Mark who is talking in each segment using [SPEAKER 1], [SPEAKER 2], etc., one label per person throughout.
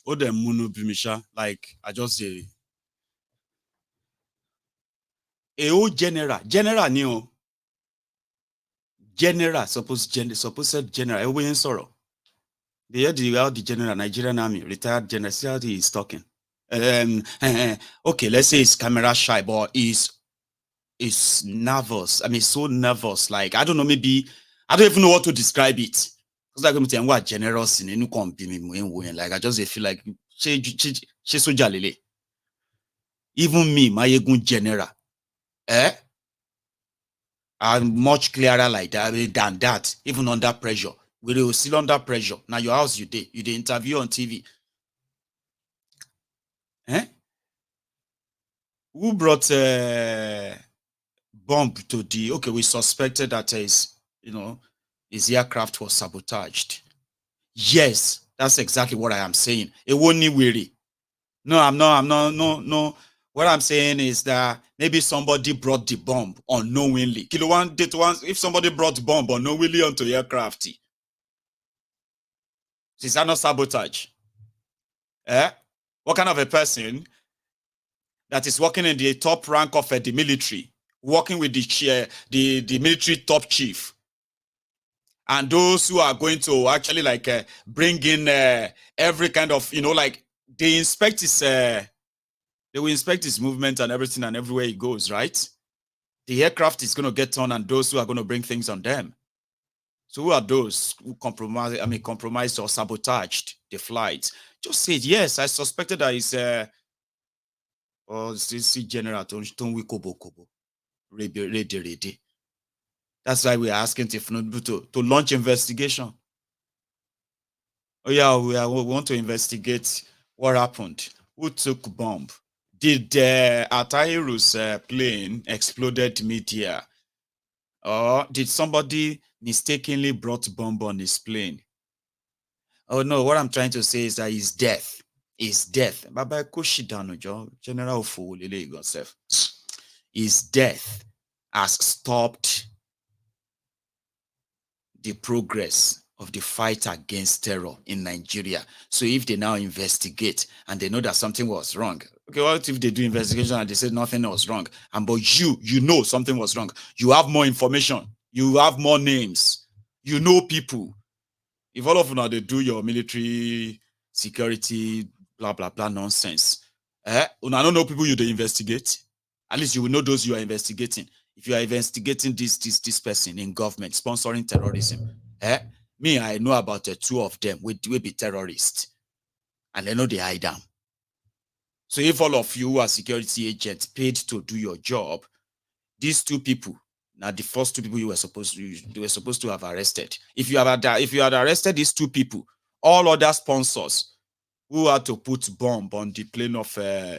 [SPEAKER 1] Oh, the munu bimisha. Like I just say, a general ni o. General supposed general. Everyone sorrow. They heard the general Nigerian army retired general. See how he is talking. Okay, let's say he's camera shy, but he's nervous. I mean, so nervous. Like I don't know, maybe I don't even know what to describe it. Because like I'm saying, what generous in any company, like I just feel like she so jalele. Even me, my egun general, eh? I'm much clearer like that than that. Even under pressure, we will still under pressure. Now your house, you dey interview on TV, eh? Who brought bomb to the? Okay, we suspected that his aircraft was sabotaged. Yes, that's exactly what I am saying. It won't need weary. No, I'm not, no. What I'm saying is that maybe somebody brought the bomb unknowingly. Kilo one, date one, if somebody brought the bomb unknowingly onto aircraft, is that not sabotage? Eh? What kind of a person that is working in the top rank of the military, working with the military top chief, and those who are going to actually like bring in every kind of like they inspect his they will inspect his movement and everything and everywhere he goes, right? The aircraft is going to get on and those who are going to bring things on them. So who are those who compromised or sabotaged the flight? Just say yes. I suspected that it's CC General Tonwi Kobo Kobo. Ready. That's why we're asking Tifnubu to launch investigation. Oh yeah, we want to investigate what happened. Who took bomb? Did Atahiru's plane exploded mid-air? Or did somebody mistakenly brought bomb on his plane? Oh no, what I'm trying to say is that his death is death. Baba Koshidano, General Fulile yourself. His death has stopped the progress of the fight against terror in Nigeria. So if they now investigate and they know that something was wrong, okay, what if they do investigation and they say nothing was wrong? And but you know something was wrong. You have more information. You have more names. You know people. If all of you now they do your military security blah blah blah nonsense, una don't know people you they investigate. At least you will know those you are investigating. If you are investigating this person in government sponsoring terrorism, me I know about the two of them will be terrorists, and they know they hide them. So if all of you are security agents paid to do your job, these two people now the first two people you were supposed to have arrested. If you had arrested these two people, all other sponsors who had to put bomb on the plane of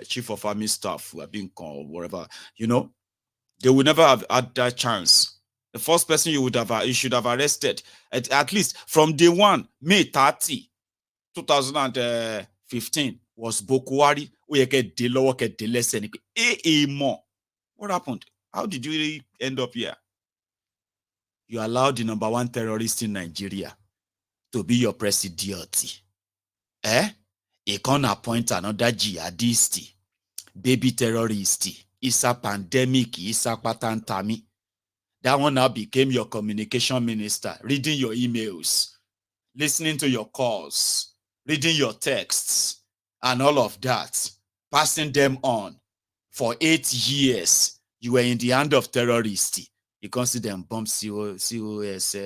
[SPEAKER 1] chief of army staff who have been called whatever, they would never have had that chance. The first person you should have arrested at least from day one, May 30, 2015 was Bokwari. What happened? How did you end up here? You allowed the number one terrorist in Nigeria to be your president. You can't appoint another jihadist, baby terrorist. It's a pandemic. It's a patantami. That one now became your communication minister, reading your emails, listening to your calls, reading your texts, and all of that, passing them on. For 8 years, you were in the hand of terrorists. You can't see them bomb COS,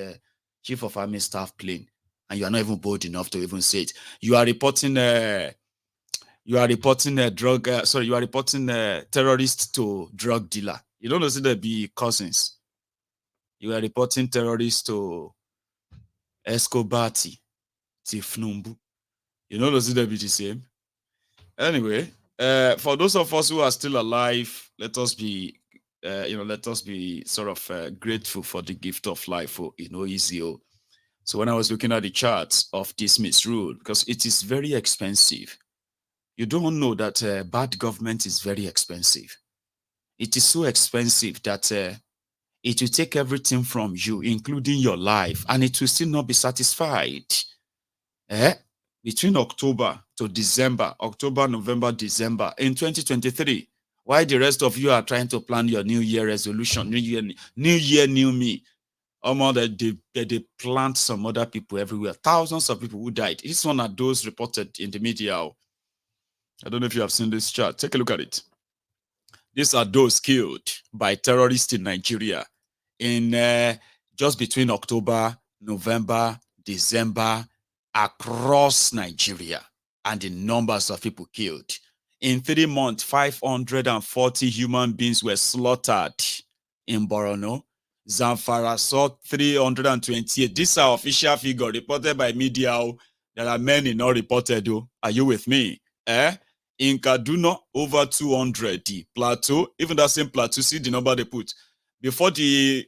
[SPEAKER 1] Chief of Army Staff plane, and you are not even bold enough to even say it. You are reporting terrorists to drug dealer. You don't know see there be cousins. You are reporting terrorists to Escobati, Tifnumbu. You know see there be the same. Anyway, for those of us who are still alive, let us be sort of grateful for the gift of life. Easy. So when I was looking at the charts of this misrule, because it is very expensive, you don't know that bad government is very expensive. It is so expensive that it will take everything from you, including your life, and it will still not be satisfied. between October to December, October, November, December in 2023. Why the rest of you are trying to plan your New Year resolution, New Year, new me. They plant some other people everywhere. Thousands of people who died. This one are those reported in the media. I don't know if you have seen this chart. Take a look at it. These are those killed by terrorists in Nigeria in just between October, November, December, across Nigeria, and the numbers of people killed. In 3 months, 540 human beings were slaughtered in Borno. Zamfara saw 328. These are official figures reported by media. There are many not reported. Are you with me? In Kaduna, over 200. Plateau, even that same plateau, see the number they put. Before the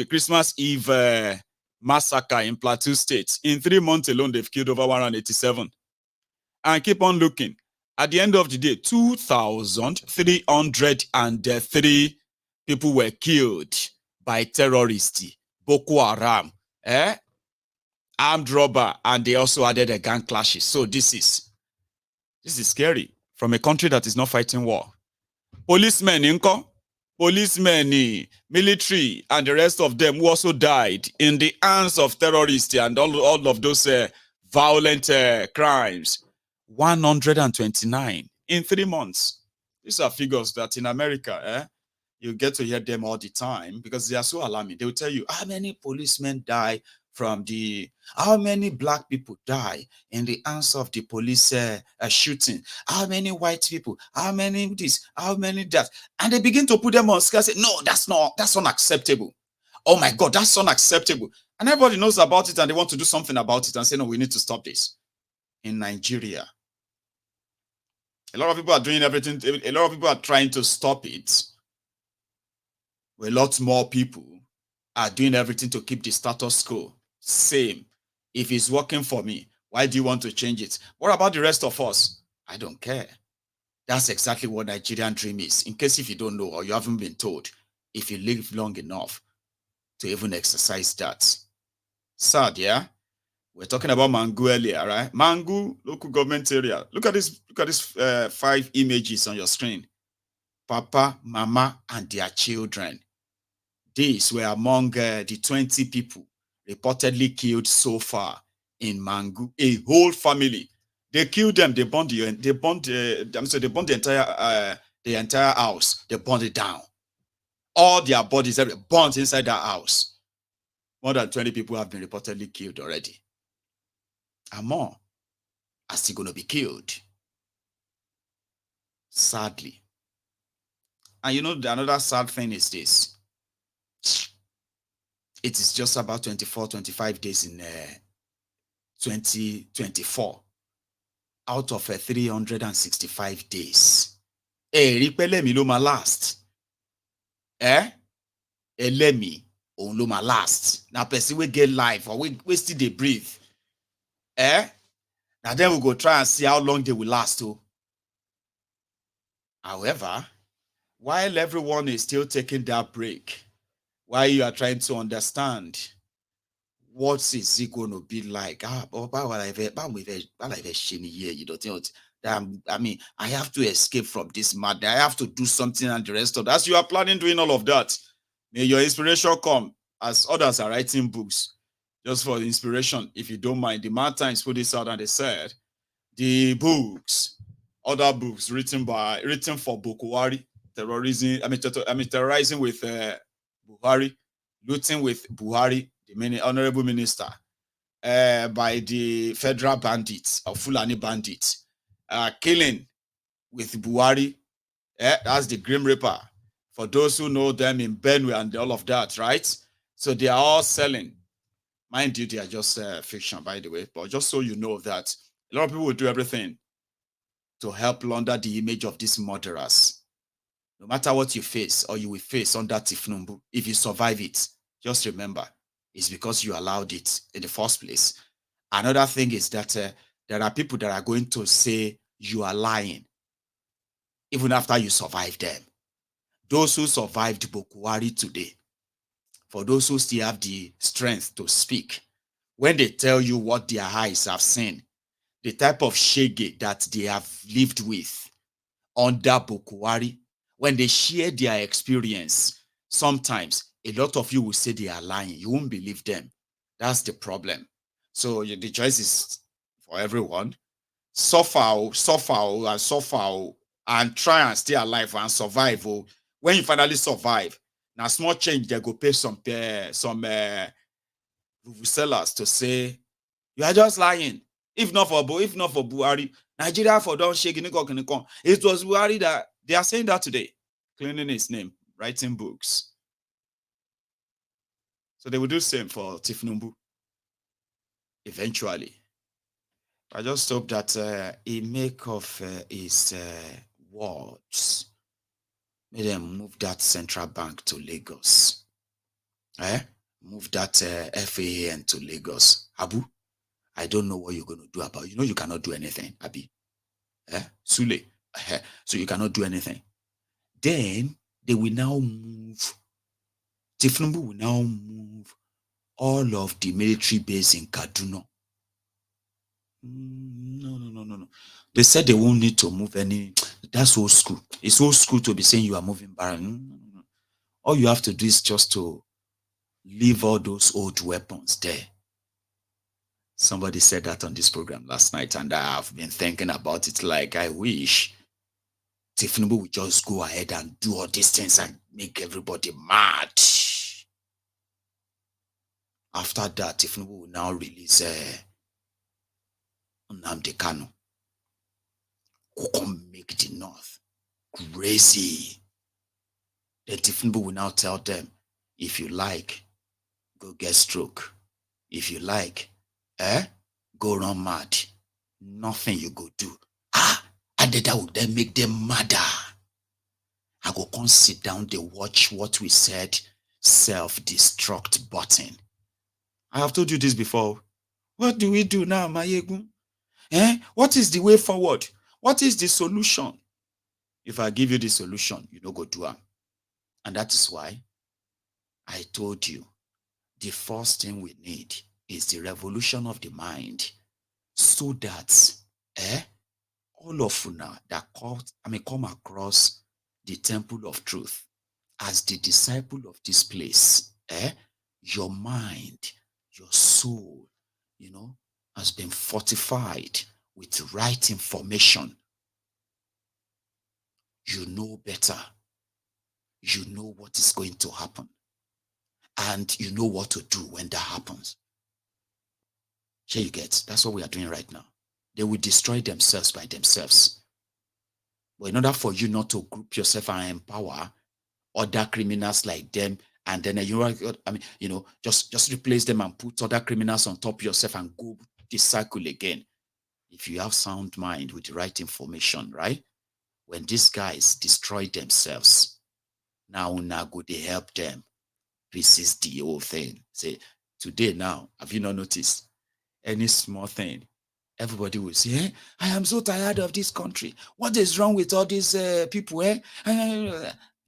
[SPEAKER 1] Christmas Eve massacre in Plateau State, in 3 months alone, they've killed over 187. And keep on looking. At the end of the day, 2,303 people were killed by terrorists, Boko Haram, armed robber, and they also added a gang clashes. So this is scary from a country that is not fighting war. Policemen, military, and the rest of them who also died in the hands of terrorists and all of those violent crimes. 129 in 3 months. These are figures that in America, you get to hear them all the time because they are so alarming. They will tell you how many policemen die from how many black people die in the hands of the police shooting, how many white people, how many this, how many that, and they begin to put them on scale and say, no, that's unacceptable. Oh my God, that's unacceptable. And everybody knows about it and they want to do something about it and say, no, we need to stop this. In Nigeria, a lot of people are doing everything, a lot of people are trying to stop it. A lot more people are doing everything to keep the status quo same. If it's working for me, why do you want to change it? What about the rest of us? I don't care. That's exactly what Nigerian dream is. In case if you don't know or you haven't been told, if you live long enough to even exercise that. Sad, yeah? We're talking about Mangu earlier, right? Mangu, local government area. Look at this 5 images on your screen. Papa, mama, and their children. These were among the 20 people reportedly killed so far in Mangu. A whole family. They killed them. They burned the entire house. They burned it down. All their bodies are burnt inside that house. More than 20 people have been reportedly killed already. And more are still going to be killed. Sadly. And you know, another sad thing is this. It is just about 25 days in 2024 out of 365 days. Ripelemi ló máa last. Elemi òun ló máa last. Na person wey get life or we still dey breathe. Now then we go try and see how long they will last. However, while everyone is still taking that break, while you are trying to understand what is it going to be like? I mean, I have to escape from this mad. I have to do something and the rest of that. As you are planning doing all of that, may your inspiration come as others are writing books just for inspiration. If you don't mind, the Mad Times put this out and they said the books, other books written for Bukhari, terrorizing with Buhari, looting with Buhari, the honorable minister, by the federal bandits or Fulani bandits, killing with Buhari. That's the Grim Reaper. For those who know them in Benue and all of that, right? So they are all selling. Mind you, they are just fiction, by the way. But just so you know that a lot of people will do everything to help launder the image of these murderers. No matter what you face or you will face under Tifnumbu, if you survive it, just remember, it's because you allowed it in the first place. Another thing is that there are people that are going to say you are lying, even after you survive them. Those who survived Bokuwari today, for those who still have the strength to speak, when they tell you what their eyes have seen, the type of shege that they have lived with under Bukuari, when they share their experience, sometimes a lot of you will say they are lying. You won't believe them. That's the problem. So the choice is for everyone. Suffer, suffer, and suffer, and try and stay alive and survive. When you finally survive, now small change, they go pay some sellers to say you are just lying. If not for Buhari, Nigeria for don't shake. It was Buhari that they are saying that today, cleaning his name, writing books. So they will do same for Tifnumbu eventually. I just hope that he make of his words. May them move that central bank to Lagos. Move that FAN to Lagos. Abu, I don't know what you're going to do about it. You know you cannot do anything, Abi. Sule. So you cannot do anything. Then they will now move. Tifnumbu will now move all of the military base in Kaduna. No. They said they won't need to move any. That's old school. It's old school to be saying you are moving barrel. No. All you have to do is just to leave all those old weapons there. Somebody said that on this program last night, and I have been thinking about it. Like, I wish Tifnumbu would just go ahead and do all these things and make everybody mad. After that, Tifnumbu will now release Nnamdi Kanu, who can make the North crazy. The Tifnumbu will now tell them, if you like, go get stroke. If you like, go run mad. Nothing you go do. And that would then make them madder. I go come sit down, they watch what we said, self-destruct button. I have told you this before. What do we do now, Mayegun? What is the way forward? What is the solution? If I give you the solution, you don't go do it. And that is why I told you the first thing we need is the revolution of the mind, so that all of una that come across the temple of truth as the disciple of this place, your mind, your soul, has been fortified with right information. You know better. You know what is going to happen. And you know what to do when that happens. Here you get. That's what we are doing right now. They will destroy themselves by themselves. But in order for you not to group yourself and empower other criminals like them, and then just replace them and put other criminals on top of yourself and go this cycle again. If you have sound mind with the right information, right? When these guys destroy themselves, now go they help them. This is the whole thing. Say, today now, have you not noticed? Any small thing, everybody will say, I am so tired of this country. What is wrong with all these people? Then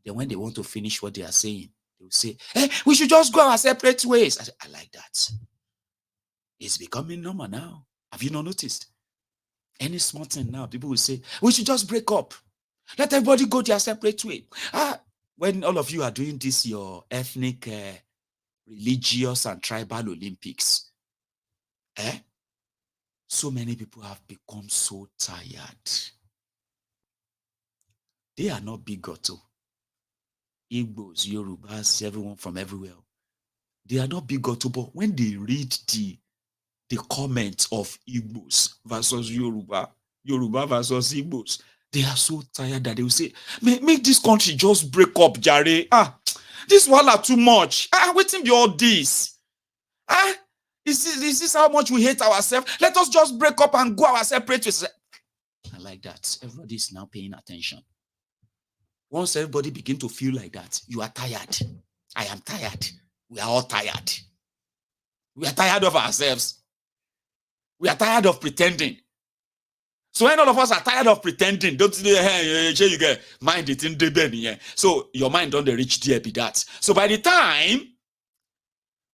[SPEAKER 1] when they want to finish what they are saying, they will say, we should just go our separate ways. I like that. It's becoming normal now. Have you not noticed? Any small thing now, people will say, we should just break up. Let everybody go their separate way. When all of you are doing this, your ethnic, religious, and tribal Olympics, so many people have become so tired. They are not bigoted. Igbos, Yorubas, everyone from everywhere. They are not bigoted, but when they read the comments of Igbos versus Yoruba versus Igbos, they are so tired that they will say, make this country just break up, Jare. This one are too much. Waiting be all this. Is this how much we hate ourselves? Let us just break up and go our separate ways. I like that. Everybody is now paying attention. Once everybody begin to feel like that, you are tired. I am tired. We are all tired. We are tired of ourselves. We are tired of pretending. So when all of us are tired of pretending, don't you get mind it in the belly. So your mind don't reach there be that. So by the time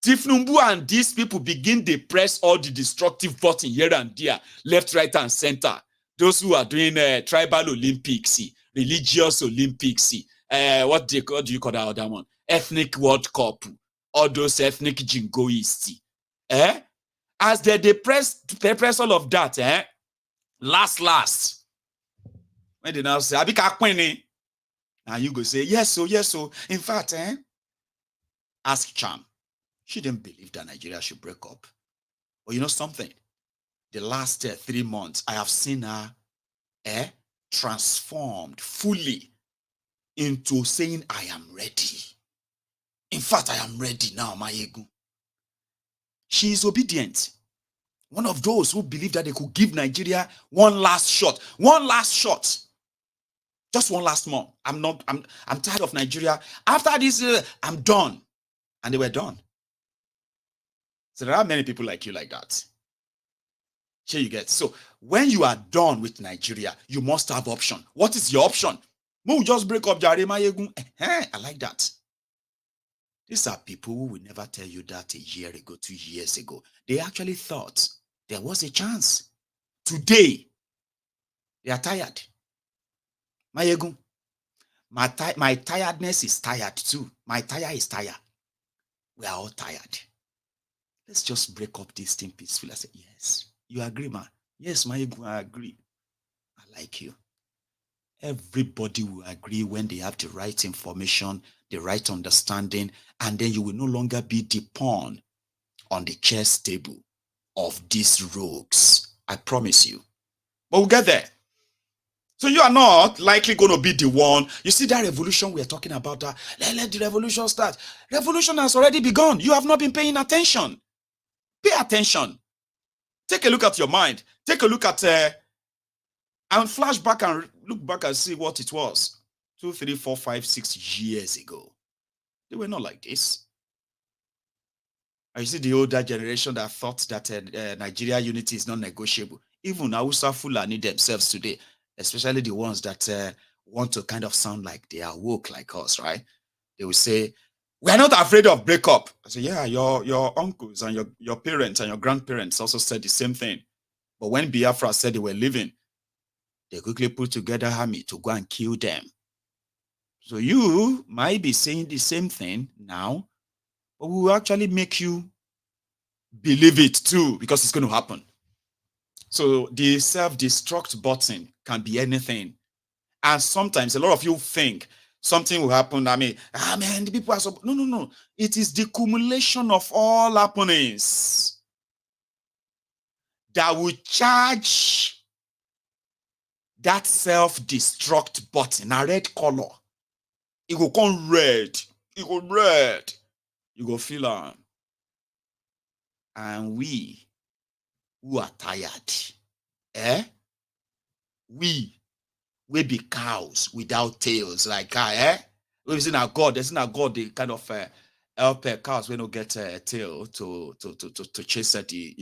[SPEAKER 1] Tifnumbu and these people begin to press all the destructive button here and there, left, right, and center. Those who are doing tribal Olympics, religious Olympics, what do you call that other one? Ethnic World Cup, all those ethnic jingoists. As they press all of that, last, when they now say, Abika Kwene, and you go say, yes, so. In fact, ask Cham. She didn't believe that Nigeria should break up. But you know something? The last 3 months, I have seen her transformed fully into saying, I am ready. In fact, I am ready now, Mayegu. She is obedient. One of those who believe that they could give Nigeria one last shot. One last shot. Just one last month. I'm tired of Nigeria. After this, I'm done. And they were done. So there are many people like you like that. Here you get. So when you are done with Nigeria, you must have option. What is your option? We'll just break up Jare Mayegun. I like that. These are people who will never tell you that a year ago, 2 years ago. They actually thought there was a chance. Today, they are tired. Mayegun, my tiredness is tired too. My tire is tired. We are all tired. Let's just break up this thing peacefully. I said, yes. You agree, man? Yes, Mayegun, I agree. I like you. Everybody will agree when they have the right information, the right understanding, and then you will no longer be the pawn on the chess table of these rogues. I promise you. But we'll get there. So you are not likely going to be the one. You see that revolution we're talking about, let the revolution start. Revolution has already begun. You have not been paying attention. Pay attention. Take a look at your mind. Take a look at, and flash back and look back and see what it was 2, 3, 4, 5, 6 years ago. They were not like this. And you see the older generation that thought that Nigeria unity is not negotiable. Even Hausa Fulani themselves today, especially the ones that want to kind of sound like they are woke like us, right? They will say, we are not afraid of breakup. I say, yeah, your uncles and your parents and your grandparents also said the same thing. But when Biafra said they were leaving, they quickly put together army to go and kill them. So you might be saying the same thing now, but we will actually make you believe it too, because it's going to happen. So the self-destruct button can be anything. And sometimes a lot of you think something will happen. I mean, the people are so... No. It is the accumulation of all happenings that will charge that self-destruct button, a red color. It will come red. It will red. You go feel it. And we who are tired, we be cows without tails, like we've seen our God. There's not God. They kind of help cows when they get a tail to chase at the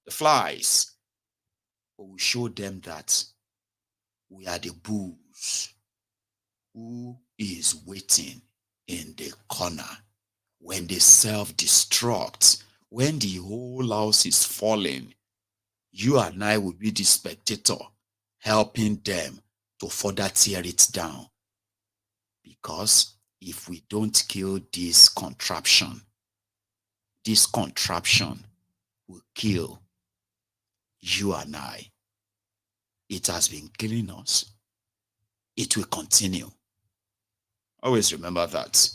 [SPEAKER 1] flies. But we show them that we are the bulls who is waiting in the corner when they self-destruct, when the whole house is falling. You and I will be the spectator, helping them to further tear it down. Because if we don't kill this contraption will kill you and I. It has been killing us. It will continue. Always remember that.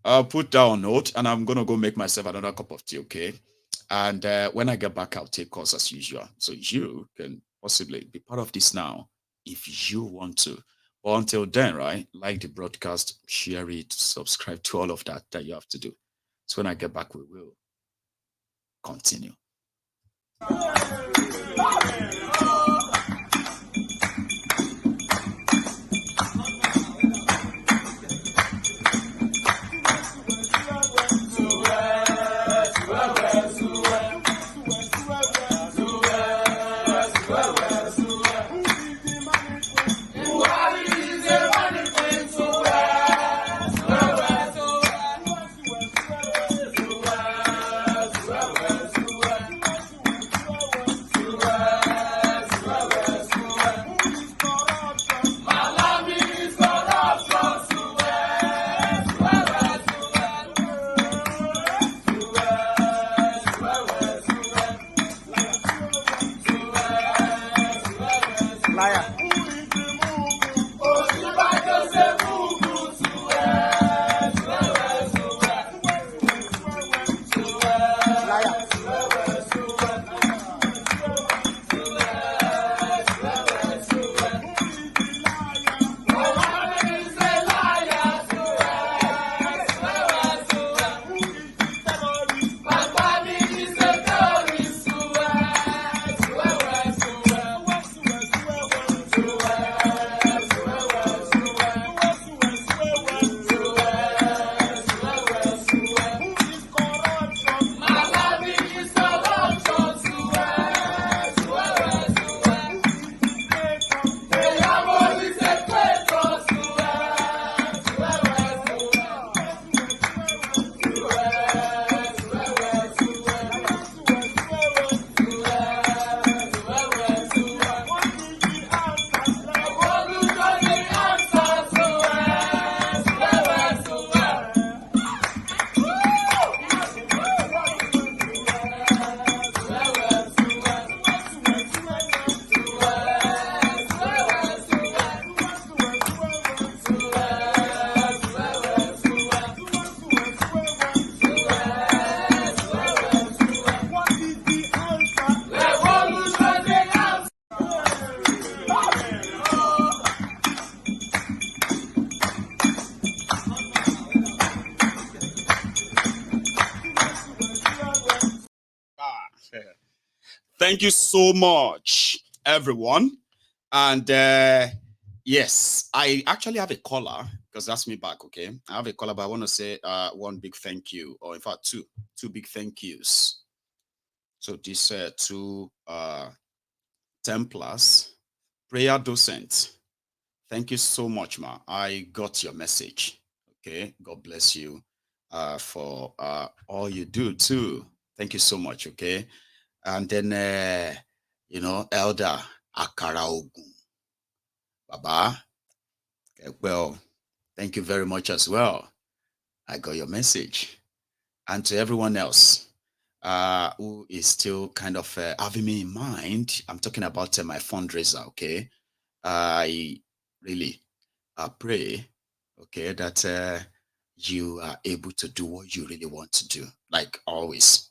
[SPEAKER 1] I'll put that on note, and I'm going to go make myself another cup of tea, okay? And when I get back, I'll take calls as usual. So you can possibly be part of this now if you want to. But until then, right, like the broadcast, share it, subscribe to all of that you have to do. So when I get back, we will continue. Thank you so much, everyone. And yes, I actually have a caller because that's me back. Okay, I have a caller, but I want to say one big thank you, or in fact, two big thank yous. So these two Templars, prayer docent. Thank you so much, ma. I got your message. Okay, God bless you for all you do too. Thank you so much. Okay, and then Elder Akara Ogun, Baba. Okay, well, thank you very much as well. I got your message, and to everyone else who is still kind of having me in mind. I'm talking about my fundraiser. Okay, I really pray, okay, that you are able to do what you really want to do, like always.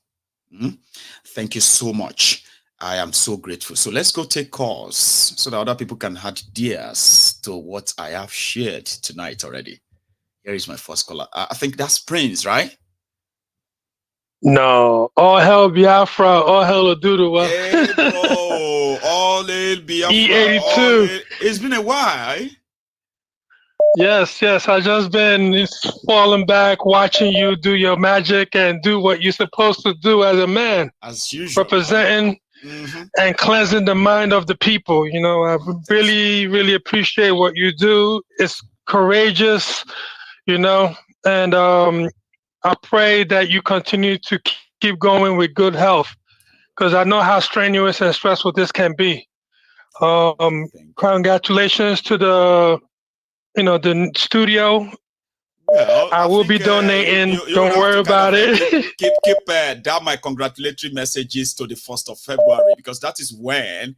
[SPEAKER 1] Thank you so much. I am so grateful. So let's go take calls so that other people can add theirs to what I have shared tonight already. Here is my first caller. I think that's Prince, right?
[SPEAKER 2] No, all hell Biafra, all hell Oduduwa.
[SPEAKER 1] Hey, bro. All hail Biafra. All
[SPEAKER 2] E82.
[SPEAKER 1] hail. It's been a while.
[SPEAKER 2] Yes, yes. I just been falling back, watching you do your magic and do what you're supposed to do as a man,
[SPEAKER 1] As usual, man.
[SPEAKER 2] representing
[SPEAKER 1] Mm-hmm.
[SPEAKER 2] and cleansing the mind of the people. You know, I
[SPEAKER 1] Thanks.
[SPEAKER 2] really appreciate what you do. It's courageous, you know, and I pray that you continue to keep going with good health because I know how strenuous and stressful this can be.
[SPEAKER 1] Thank you. Thank you.
[SPEAKER 2] Congratulations to the studio.
[SPEAKER 1] Well,
[SPEAKER 2] I
[SPEAKER 1] I
[SPEAKER 2] will
[SPEAKER 1] think
[SPEAKER 2] be donating.
[SPEAKER 1] you would
[SPEAKER 2] Don't
[SPEAKER 1] have
[SPEAKER 2] worry
[SPEAKER 1] to kind of
[SPEAKER 2] about
[SPEAKER 1] keep
[SPEAKER 2] it.
[SPEAKER 1] down my congratulatory messages to the 1st of February because that is when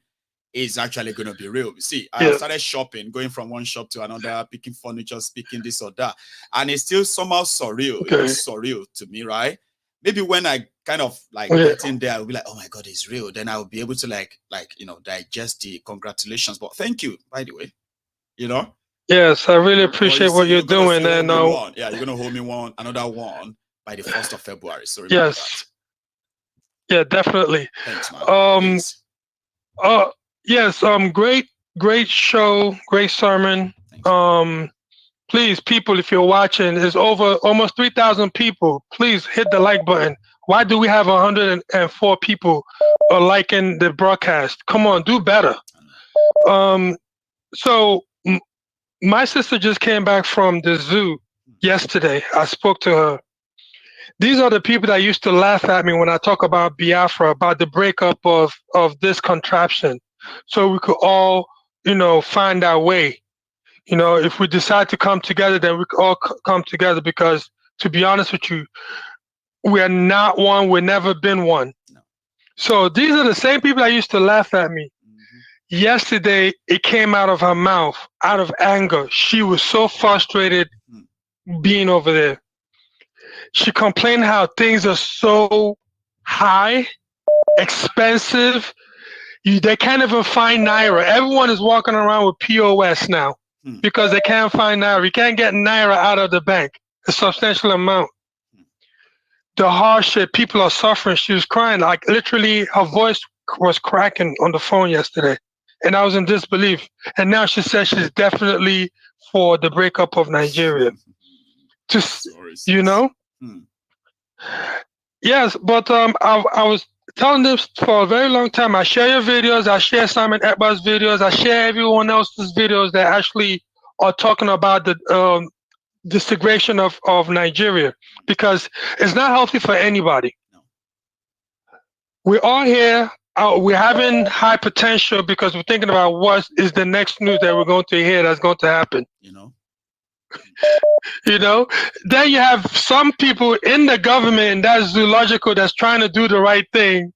[SPEAKER 1] it's actually going to be real. See, I have
[SPEAKER 2] Yeah.
[SPEAKER 1] started shopping, going from one shop to another, picking furniture, picking this or that, and it's still somehow surreal. It
[SPEAKER 2] Okay.
[SPEAKER 1] looks surreal to me, right? Maybe when I kind of like
[SPEAKER 2] Yeah.
[SPEAKER 1] get in there, I'll be like, oh my god, it's real. Then I'll be able to like digest the congratulations. But thank you, by the way. You know.
[SPEAKER 2] Yes, I really
[SPEAKER 1] But you
[SPEAKER 2] appreciate what
[SPEAKER 1] see,
[SPEAKER 2] you're
[SPEAKER 1] you're gonna
[SPEAKER 2] doing,
[SPEAKER 1] still hold
[SPEAKER 2] and
[SPEAKER 1] me one. Yeah, you're gonna hold me one, another one by the 1st of February. So remember that.
[SPEAKER 2] yes, yeah, definitely.
[SPEAKER 1] Thanks, man.
[SPEAKER 2] Um,
[SPEAKER 1] Please.
[SPEAKER 2] uh, yes, great show, great sermon.
[SPEAKER 1] Thanks, man.
[SPEAKER 2] Um, please, people, if you're watching, there's over almost 3,000 people. Please hit the like button. Why do we have 104 people liking the broadcast? Come on, do better. Um, so my sister just came back from the zoo yesterday. I spoke to her. These are the people that used to laugh at me when I talk about Biafra, about the breakup of this contraption, so we could all, find our way. If we decide to come together, then we could all come together because, to be honest with you, we are not one. We've never been one.
[SPEAKER 1] No.
[SPEAKER 2] So these are the same people that used to laugh at me. Yesterday, it came out of her mouth, out of anger. She was so frustrated being over there. She complained how things are so high, expensive. They can't even find Naira. Everyone is walking around with POS now because they can't find Naira. You can't get Naira out of the bank, a substantial amount. The hardship, people are suffering. She was crying. Like literally, her voice was cracking on the phone yesterday. And I was in disbelief. And now she says she's definitely for the breakup of Nigeria. Just, you know? Yes, but I was telling this for a very long time. I share your videos. I share Simon Ekba's videos. I share everyone else's videos that actually are talking about the disintegration of Nigeria because it's not healthy for anybody. We're all here. We're having high potential because we're thinking about what is the next news that we're going to hear that's going to happen. You know, then you have some people in the government that's zoological that's trying to do the right thing.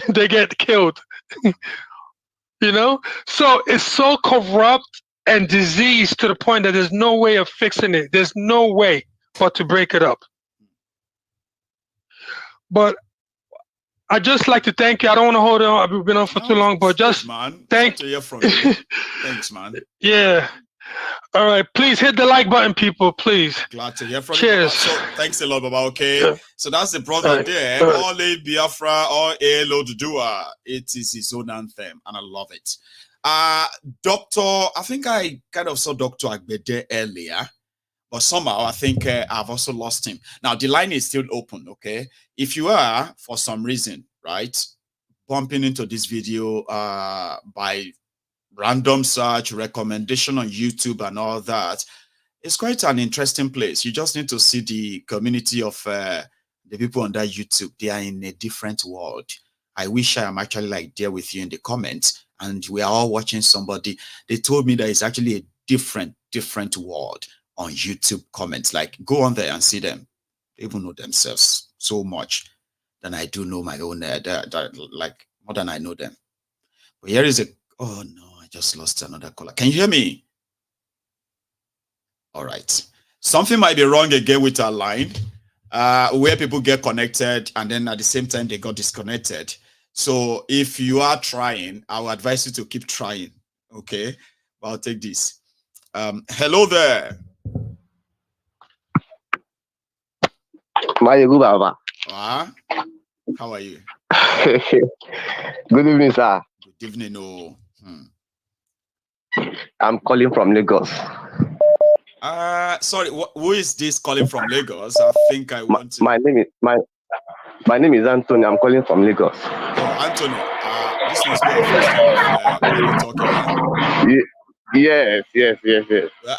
[SPEAKER 2] They get killed. You know, so it's so corrupt and diseased to the point that there's no way of fixing it. There's no way but to break it up. But I just like to thank you. I don't want to hold on. I've been on for too long, but just thank
[SPEAKER 1] you. From you. Thanks, man.
[SPEAKER 2] Yeah. All right. Please hit the like button, people. Please.
[SPEAKER 1] Glad to hear from
[SPEAKER 2] Cheers.
[SPEAKER 1] you. So thanks a lot, Baba. Okay. So that's the brother there. All a Biafra, all a Lodudua. It is his own anthem, and I love it. Doctor, I think I kind of saw Dr. Agbede earlier. But somehow I think I've also lost him. Now the line is still open, okay? If you are, for some reason, right, bumping into this video by random search, recommendation on YouTube and all that, it's quite an interesting place. You just need to see the community of the people on that YouTube. They are in a different world. I wish I am actually like there with you in the comments and we are all watching somebody. They told me that it's actually a different world on YouTube comments. Like go on there and see them. They even know themselves so much than I do know my own, like more than I know them. But here is oh no, I just lost another caller. Can you hear me? All right. Something might be wrong again with our line, where people get connected and then at the same time they got disconnected. So if you are trying, I would advise you to keep trying. Okay. But I'll take this. Hello there.
[SPEAKER 3] Mangu Baba.
[SPEAKER 1] How are you?
[SPEAKER 3] Good evening, sir.
[SPEAKER 1] Good evening. Oh.
[SPEAKER 3] I'm calling from Lagos.
[SPEAKER 1] Sorry, who is this calling from Lagos? I think I want to.
[SPEAKER 3] My name is Anthony. I'm calling from Lagos.
[SPEAKER 1] Oh, Anthony. This must be our first time of talking. Huh?
[SPEAKER 3] Yes.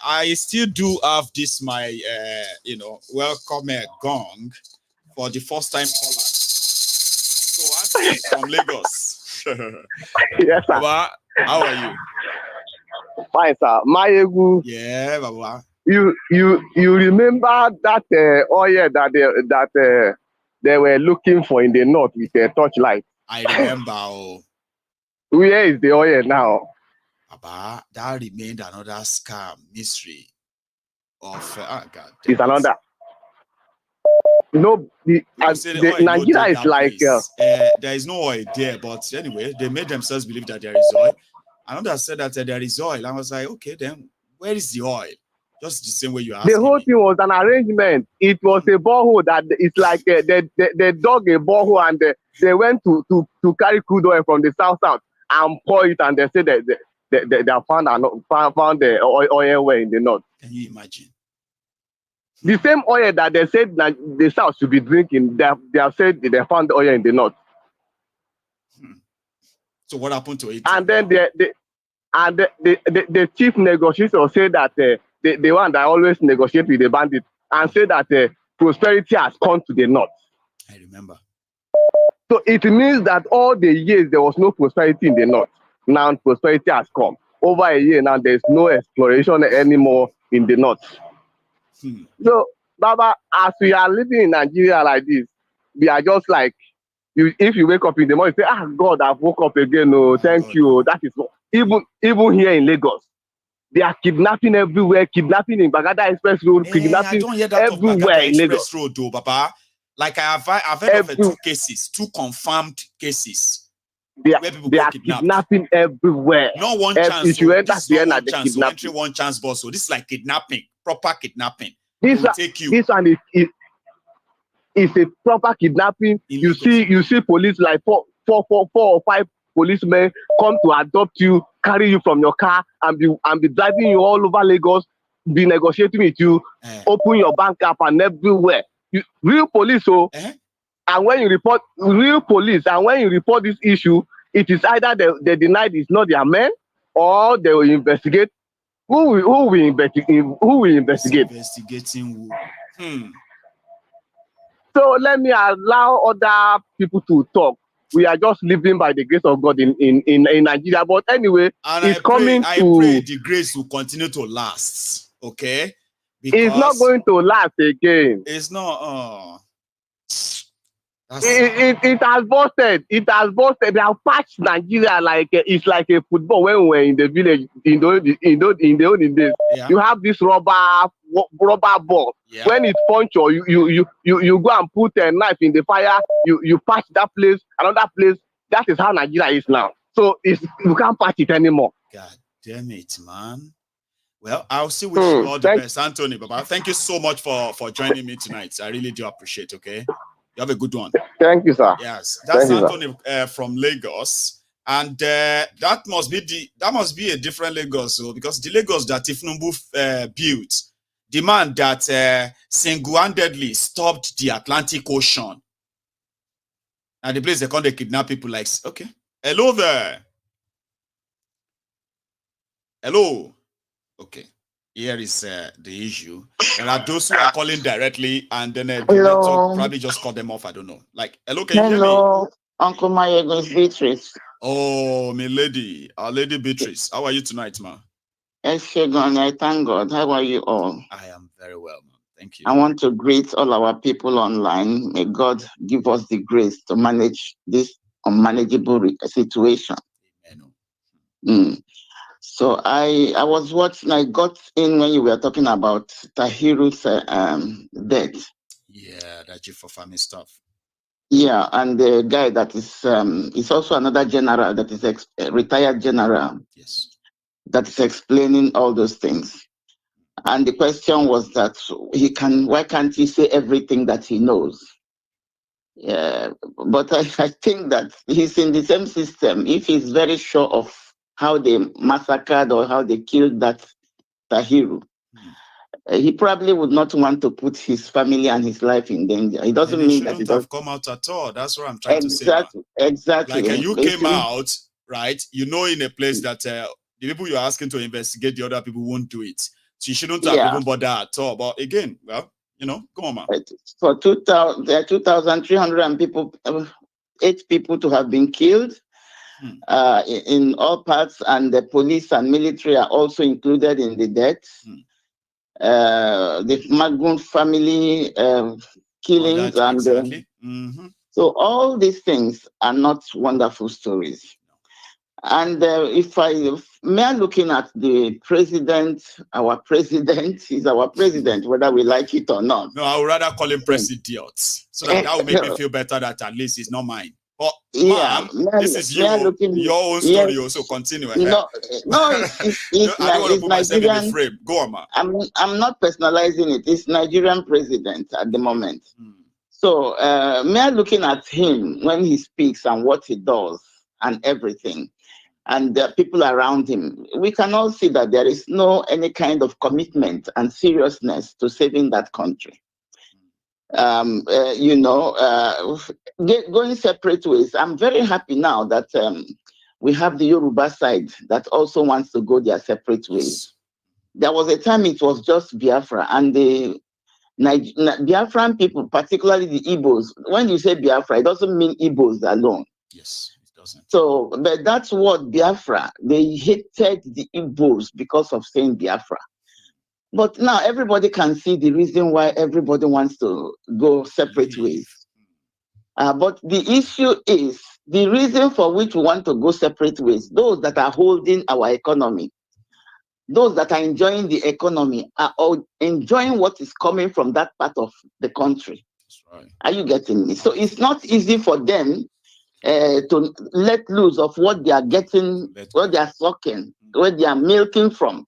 [SPEAKER 1] I still do have this my welcome gong for the first time caller. So Anthony from Lagos.
[SPEAKER 3] Yes, sir.
[SPEAKER 1] Baba, how are you?
[SPEAKER 3] Fine, sir. Mangu.
[SPEAKER 1] Yeah, Baba.
[SPEAKER 3] You remember that oil that they were looking for in the north with a torchlight?
[SPEAKER 1] I remember. Oh.
[SPEAKER 3] Where is the oil now?
[SPEAKER 1] Baba, that remained another scam mystery of God.
[SPEAKER 3] It's another. No, Nigeria is like
[SPEAKER 1] there is no oil there, but anyway, they made themselves believe that there is oil. Another said that there is oil. I was like, okay, then where is the oil? Just the same way you asked.
[SPEAKER 3] The whole thing was an arrangement. It was a borehole that it's like they dug a borehole and they went to carry crude oil from the south and pour it, and they said that they found the oil well in the north.
[SPEAKER 1] Can you imagine?
[SPEAKER 3] The same oil that they said that the south should be drinking, they have said they found the oil in the north.
[SPEAKER 1] So what happened to it?
[SPEAKER 3] And then the chief negotiator said that the one that always negotiate with the bandits and said that prosperity has come to the north.
[SPEAKER 1] I remember.
[SPEAKER 3] So it means that all the years there was no prosperity in the north. Now prosperity has come. Over a year now, there's no exploration anymore in the north. So, Baba, as we are living in Nigeria like this, we are just like, if you wake up in the morning, you say, God, I've woke up again. Oh, thank you. That is what. even here in Lagos, they are kidnapping everywhere, kidnapping in Bagada Express Road,
[SPEAKER 1] I
[SPEAKER 3] kidnapping
[SPEAKER 1] don't hear that of
[SPEAKER 3] everywhere
[SPEAKER 1] Bagada
[SPEAKER 3] in Lagos.
[SPEAKER 1] Express Road, though, Baba. Like I've heard of
[SPEAKER 3] Every
[SPEAKER 1] 2 cases, 2 confirmed cases
[SPEAKER 3] they are,
[SPEAKER 1] where people
[SPEAKER 3] they
[SPEAKER 1] got
[SPEAKER 3] are
[SPEAKER 1] kidnapped.
[SPEAKER 3] kidnapping everywhere.
[SPEAKER 1] Not one chance,
[SPEAKER 3] If you
[SPEAKER 1] so
[SPEAKER 3] enter
[SPEAKER 1] this is not
[SPEAKER 3] Sienna,
[SPEAKER 1] one
[SPEAKER 3] they
[SPEAKER 1] chance. So
[SPEAKER 3] kidnap
[SPEAKER 1] entering
[SPEAKER 3] you.
[SPEAKER 1] one chance boss. So this is like kidnapping, proper kidnapping. They
[SPEAKER 3] This
[SPEAKER 1] will
[SPEAKER 3] one,
[SPEAKER 1] take you
[SPEAKER 3] this one is a proper kidnapping.
[SPEAKER 1] in
[SPEAKER 3] You
[SPEAKER 1] Lagos.
[SPEAKER 3] see police like four or five policemen come to adopt you, carry you from your car, and be driving you all over Lagos, be negotiating with you, open your bank app and everywhere. Real police, so and when you report real police, and when you report this issue, it is either they deny it's not their men, or they will investigate. Who will investigate? Who will investigate?
[SPEAKER 1] Investigating who?
[SPEAKER 3] So let me allow other people to talk. We are just living by the grace of God in Nigeria. But anyway,
[SPEAKER 1] And
[SPEAKER 3] it's
[SPEAKER 1] I pray
[SPEAKER 3] coming to.
[SPEAKER 1] the grace will continue to last. Okay,
[SPEAKER 3] It's not
[SPEAKER 1] because
[SPEAKER 3] going to last again.
[SPEAKER 1] it's not.
[SPEAKER 3] It has busted. It has busted. They have patched Nigeria like it's like a football when we were in the village in the olden days.
[SPEAKER 1] Yeah.
[SPEAKER 3] You have this rubber ball.
[SPEAKER 1] Yeah.
[SPEAKER 3] When it puncture, you go and put a knife in the fire. You patch that place, another place. That is how Nigeria is now. So you can't patch it anymore.
[SPEAKER 1] God damn it, man. Well, I'll still wish you all the best, Anthony. Baba, thank you so much for joining me tonight. I really do appreciate it. Okay, you have a good one.
[SPEAKER 3] Thank you, sir.
[SPEAKER 1] Yes, that's
[SPEAKER 3] Thank
[SPEAKER 1] Anthony from Lagos, and that must be a different Lagos, so because the Lagos that Tifnumbu built, the man that single-handedly stopped the Atlantic Ocean, and the place they call they kidnap people. Like, okay, hello there, hello. Okay, here is the issue. There are those who are calling directly, and then the network probably just cut them off. I don't know. Like, hello, can you hear me?
[SPEAKER 4] Hello, Uncle Mayego's Beatrice.
[SPEAKER 1] Oh, my lady, our lady Beatrice. How are you tonight, ma?
[SPEAKER 4] Eshegon, I thank God. How are you all?
[SPEAKER 1] I am very well, ma. Thank you.
[SPEAKER 4] I want to greet all our people online. May God give us the grace to manage this unmanageable situation. Amen. So I was watching. I got in when you were talking about Tahiru's death.
[SPEAKER 1] Yeah, that you for family stuff.
[SPEAKER 4] Yeah, and the guy that is also another general that is retired general.
[SPEAKER 1] Yes.
[SPEAKER 4] That is explaining all those things. And the question was that why can't he say everything that he knows? Yeah, but I think that he's in the same system. If he's very sure of how they massacred or how they killed that Tahiru, he probably would not want to put his family and his life in danger. It doesn't mean that he
[SPEAKER 1] shouldn't have come out at all. That's what I'm trying to say.
[SPEAKER 4] Exactly.
[SPEAKER 1] Like you came out, right? You know, in a place that the people you're asking to investigate, the other people won't do it. So you shouldn't have even bothered at all. But again, well, come on, man.
[SPEAKER 4] For 2,300 people, 8 people to have been killed in all parts, and the police and military are also included in the deaths. The Mangu family killings,
[SPEAKER 1] exactly.
[SPEAKER 4] So all these things are not wonderful stories. And if may looking at the president, our president is our president, whether we like it or not.
[SPEAKER 1] No, I would rather call him president, so that will make me feel better that at least it's not mine. But
[SPEAKER 4] yeah,
[SPEAKER 1] this is your own story. Yes. Also continue.
[SPEAKER 4] No, it's
[SPEAKER 1] I don't want to put myself in the frame. Go on, man.
[SPEAKER 4] I'm not personalizing it. It's Nigerian president at the moment. So may looking at him when he speaks and what he does and everything, and the people around him, we can all see that there is no any kind of commitment and seriousness to saving that country. Going separate ways. I'm very happy now that we have the Yoruba side that also wants to go their separate ways. There was a time it was just Biafra, and the Biafran people, particularly the Igbos. When you say Biafra, it doesn't mean Igbos alone.
[SPEAKER 1] Yes.
[SPEAKER 4] So, but that's what Biafra, they hated the Igbos because of saying Biafra. But now everybody can see the reason why everybody wants to go separate ways. But the issue is the reason for which we want to go separate ways, those that are holding our economy, those that are enjoying the economy, are all enjoying what is coming from that part of the country.
[SPEAKER 1] That's right.
[SPEAKER 4] Are you getting me? So it's not easy for them to let loose of what they are getting, what they are sucking, where they are milking from,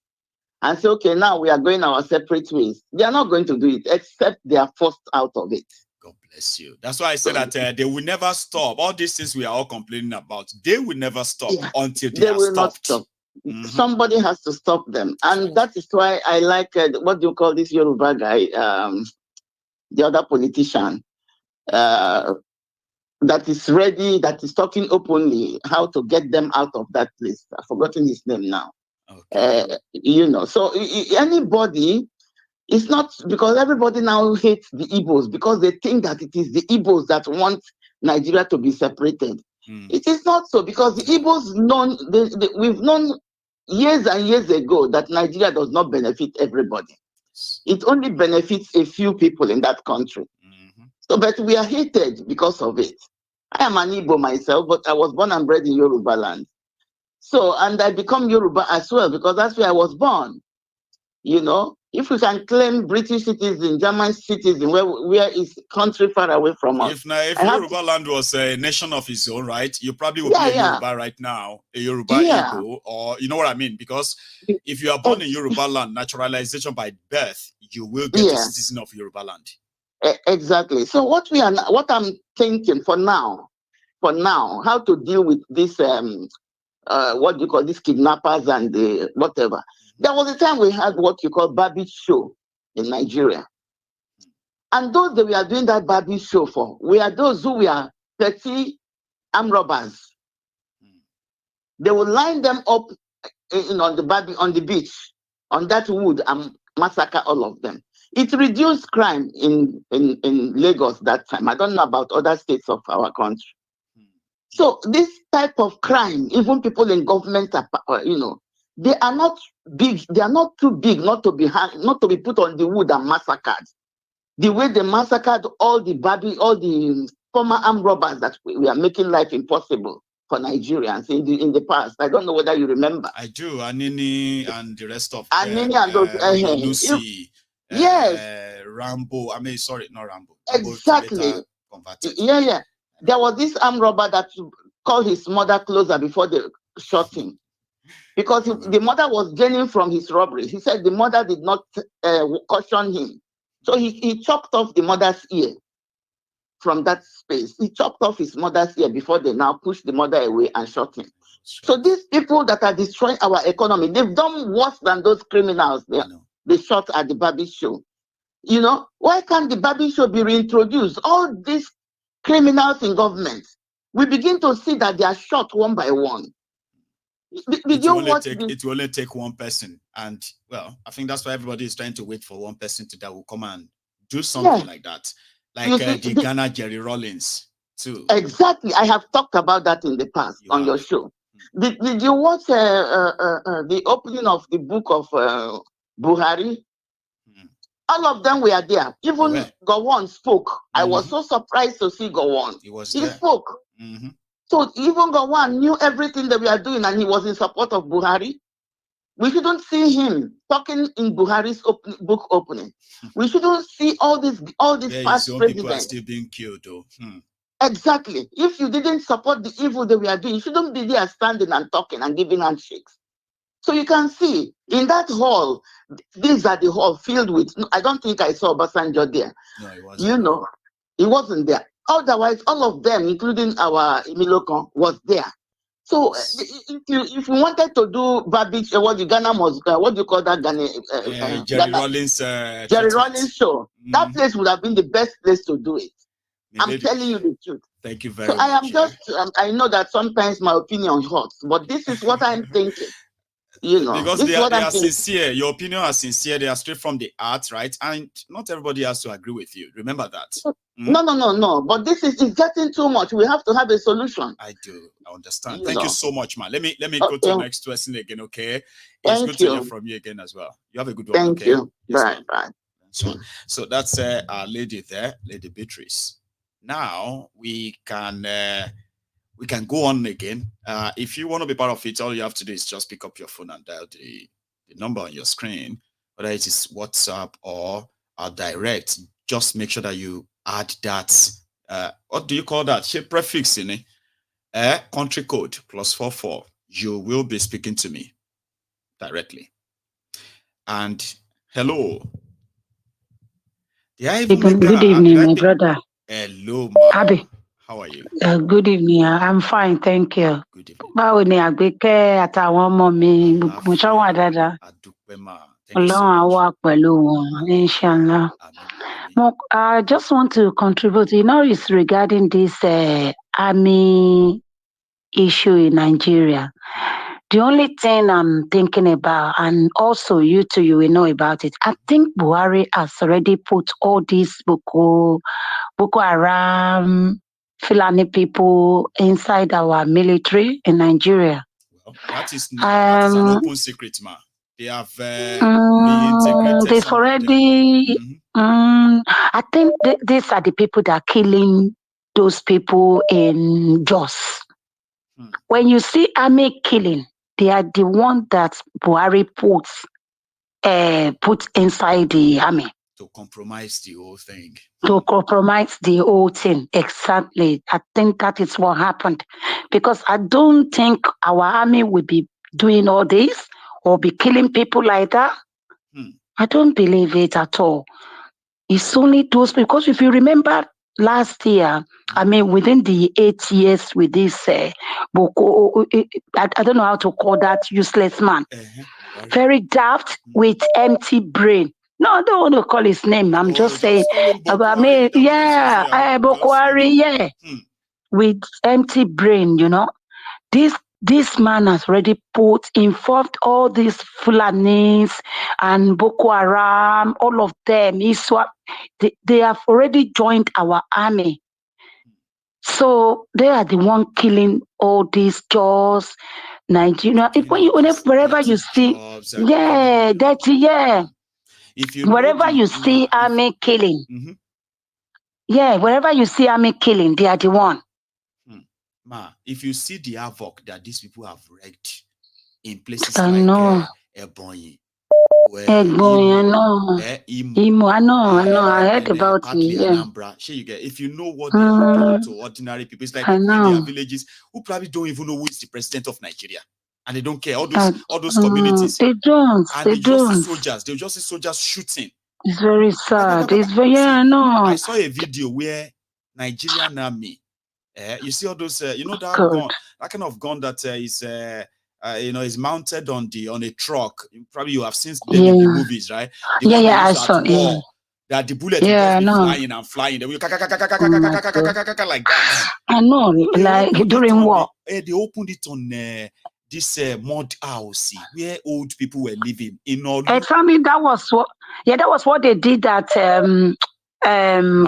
[SPEAKER 4] and say, okay, now we are going our separate ways. They are not going to do it, except they are forced out of it.
[SPEAKER 1] God bless you. That's why I said that they will never stop. All these things we are all complaining about, they will never stop until they are
[SPEAKER 4] will
[SPEAKER 1] stopped.
[SPEAKER 4] Not stop. Somebody has to stop them. And that is why I like, what do you call this Yoruba guy, the other politician, that is ready, that is talking openly, how to get them out of that place. I've forgotten his name now.
[SPEAKER 1] Okay.
[SPEAKER 4] So anybody, it's not because everybody now hates the Igbos because they think that it is the Igbos that want Nigeria to be separated. It is not so, because the Igbos we've known years and years ago that Nigeria does not benefit everybody. It only benefits a few people in that country. So, but we are hated because of it. I am an Igbo myself, but I was born and bred in Yoruba land. So, and I become Yoruba as well because that's where I was born. If we can claim British citizen, German citizen, where is country far away from us?
[SPEAKER 1] If Yoruba land was a nation of its own, right, you probably would be a Yoruba right now, a Yoruba Igbo, or you know what I mean? Because if you are born in Yoruba land, naturalization by birth, you will get a citizen of Yoruba land.
[SPEAKER 4] Exactly. So what I'm thinking for now, how to deal with this what you call these kidnappers and the whatever. There was a time we had what you call Barbie show in Nigeria. And those that we are doing that Barbie show for, we are those who were petty armed robbers. They will line them up on the beach, on that wood, and massacre all of them. It reduced crime in Lagos that time. I don't know about other states of our country. So this type of crime, even people in government are, they are not big. They are not too big not to be put on the wood and massacred. The way they massacred all the former armed robbers that we are making life impossible for Nigerians in the past. I don't know whether you remember.
[SPEAKER 1] I do. Anini and the rest of
[SPEAKER 4] Anini and those.
[SPEAKER 1] Lucy.
[SPEAKER 4] Yes.
[SPEAKER 1] Rambo. Sorry, not Rambo.
[SPEAKER 4] Exactly. Yeah. There was this armed robber that called his mother closer before they shot him. Because the mother was gaining from his robbery. He said the mother did not caution him. So he chopped off the mother's ear from that space. He chopped off his mother's ear before they now pushed the mother away and shot him. So these people that are destroying our economy, they've done worse than those criminals they shot at the Barbie show. Why can't the Barbie show be reintroduced? All these criminals in government, we begin to see that they are shot one by one.
[SPEAKER 1] It will only take one person. And, well, I think that's why everybody is trying to wait for one person that will come and do something like that. Like the Ghana Jerry Rollins, too.
[SPEAKER 4] Exactly. I have talked about that in the past on your show. Did you watch the opening of the book of Buhari? All of them were there. Even Gowon spoke. I was so surprised to see Gowon. He spoke. So even Gowon knew everything that we are doing, and he was in support of Buhari. We shouldn't see him talking in Buhari's book opening. We shouldn't see all these past presidents.
[SPEAKER 1] People are still being killed, though.
[SPEAKER 4] Exactly. If you didn't support the evil that we are doing, you shouldn't be there standing and talking and giving handshakes. So you can see in that hall, these are the hall filled with. I don't think I saw Obasanjo there.
[SPEAKER 1] No, it wasn't.
[SPEAKER 4] He wasn't there. Otherwise, all of them, including our Imilokon, was there. So if you wanted to do Barbie, what do you call that Ghana?
[SPEAKER 1] Jerry Rollins.
[SPEAKER 4] Jerry Rollins show. That place would have been the best place to do it. I'm telling you the truth.
[SPEAKER 1] Thank you very much.
[SPEAKER 4] I am just. I know that sometimes my opinion hurts, but this is what I'm thinking.
[SPEAKER 1] Because they are sincere. Your opinion are sincere. They are straight from the heart, right? And not everybody has to agree with you. Remember that.
[SPEAKER 4] No. But this is getting too much. We have to have a solution.
[SPEAKER 1] I do. I understand. Thank you so much, man. Let me go to the next question again, okay? It's good to hear from you again as well. You have a good one.
[SPEAKER 4] Thank you. Yes, bye.
[SPEAKER 1] So that's our lady there, Lady Beatrice. Now we can we can go on again. If you want to be part of it, all you have to do is just pick up your phone and dial the number on your screen, whether it is WhatsApp or direct. Just make sure that you add that. What do you call that? Shape prefix in it. Country code +44. You will be speaking to me directly. And hello.
[SPEAKER 5] Good evening, my brother.
[SPEAKER 1] Hello, ma.
[SPEAKER 5] Abi.
[SPEAKER 1] How are you?
[SPEAKER 5] Good evening. I'm fine, thank you.
[SPEAKER 1] Good evening.
[SPEAKER 5] Báwo ni Àgbékẹ́ àtàwọn ọmọ mi mo ṣọ́ wà dáadáa? Ọlọ́run á wà pẹ̀lú wọn, inshallah. I just want to contribute. It's regarding this army issue in Nigeria. The only thing I'm thinking about, and also you too, you will know about it. I think Buhari has already put all these Boko Haram, Fulani people inside our military in Nigeria.
[SPEAKER 1] Well, that is an open secret, ma. They have reintegrated.
[SPEAKER 5] They've already. I think these are the people that are killing those people in Jos. When you see army killing, they are the one that Buhari puts inside the army.
[SPEAKER 1] To compromise the whole thing.
[SPEAKER 5] To compromise the whole thing. Exactly. I think that is what happened. Because I don't think our army will be doing all this or be killing people like that. I don't believe it at all. It's only those, because if you remember last year, within the 8 years with this Boko, I don't know how to call that useless man. Very daft with empty brain. No, I don't want to call his name. I'm just saying. Boko Haram, with empty brain, you know. This man has already involved all these Fulanis and Boko Haram, all of them. They have already joined our army. So they are the one killing all these Jaws, Nigeria. Wherever you see, dirty,
[SPEAKER 1] If you
[SPEAKER 5] wherever you see army killing, wherever you see army killing, they are the one.
[SPEAKER 1] Ma, if you see the havoc that these people have wreaked in places like Ebonyi,
[SPEAKER 5] Imo, I know, I heard about it.
[SPEAKER 1] Anambra. You get, if you know what they are doing to ordinary people, it's like people in their villages who probably don't even know who is the president of Nigeria, and they don't care. All those communities,
[SPEAKER 5] they don't.
[SPEAKER 1] And they just see soldiers. They just see soldiers shooting.
[SPEAKER 5] It's very sad. It's very
[SPEAKER 1] I saw a video where Nigerian army. You see all those, that gun, that kind of gun that is, is mounted on a truck. Probably you have seen them in the movies, right?
[SPEAKER 5] I saw. Yeah.
[SPEAKER 1] That the bullet will just be flying and flying. They will like that.
[SPEAKER 5] I know, like during war.
[SPEAKER 1] They opened it on this mud house where old people were living in all.
[SPEAKER 5] Exactly, that was what they did at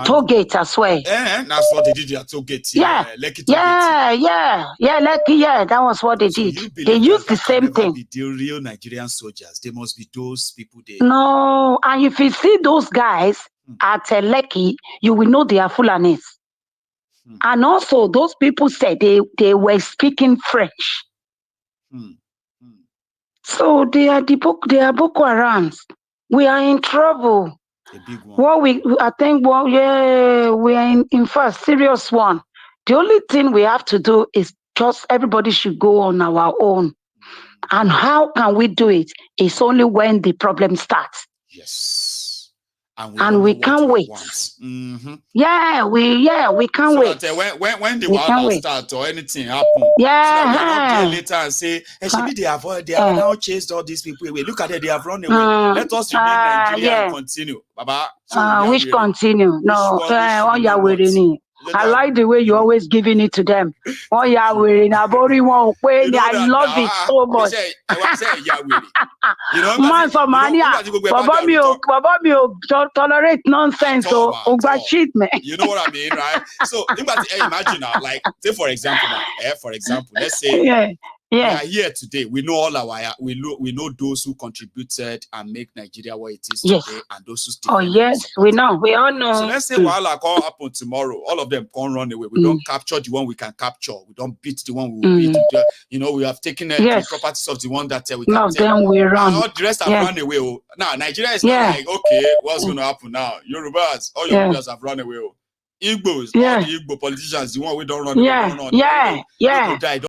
[SPEAKER 5] toll gate as well.
[SPEAKER 1] That's what they did at toll gate.
[SPEAKER 5] Lekki Lekki, that was what they did. They used the same thing.
[SPEAKER 1] The real Nigerian soldiers, they must be those people there.
[SPEAKER 5] No, and if you see those guys at Lekki, you will know they are Fulanis. And also, those people said they were speaking French. So they are Boko Harams. We are in trouble.
[SPEAKER 1] A big one.
[SPEAKER 5] We are in first serious one. The only thing we have to do is just everybody should go on our own. And how can we do it? It's only when the problem starts.
[SPEAKER 1] Yes.
[SPEAKER 5] And we can't wait. We can't wait.
[SPEAKER 1] That, when the war starts or anything happen, so that we not later and say, they have now chased all these people away. Look at it, they have run away. Let us remain Nigeria and continue. Baba.
[SPEAKER 5] Which continue? No, I like the way you're always giving it to them. I love it so much. Man for mania, Baba tolerate nonsense. So shit, man.
[SPEAKER 1] You know what I mean, right? So imagine now, like say for example, let's say We
[SPEAKER 5] Yes.
[SPEAKER 1] are here today. We know all our we know those who contributed and make Nigeria what it is
[SPEAKER 5] Yes.
[SPEAKER 1] today, and those who
[SPEAKER 5] Oh
[SPEAKER 1] defended
[SPEAKER 5] yes,
[SPEAKER 1] and
[SPEAKER 5] we
[SPEAKER 1] supported
[SPEAKER 5] know.
[SPEAKER 1] them.
[SPEAKER 5] We all know.
[SPEAKER 1] So let's say while call happen tomorrow, all of them can't run away. We don't capture the one we can capture. We don't beat the one we will beat. You know, we have taken the properties of the one that we can take.
[SPEAKER 5] Then we run.
[SPEAKER 1] All the rest have run away. Oh. Now Nigeria is not like, okay, what's going to happen now? Yorubas, all your leaders have run away. Oh. Igbos, all the Igbo politicians, the one we don't run away, don't run. People die.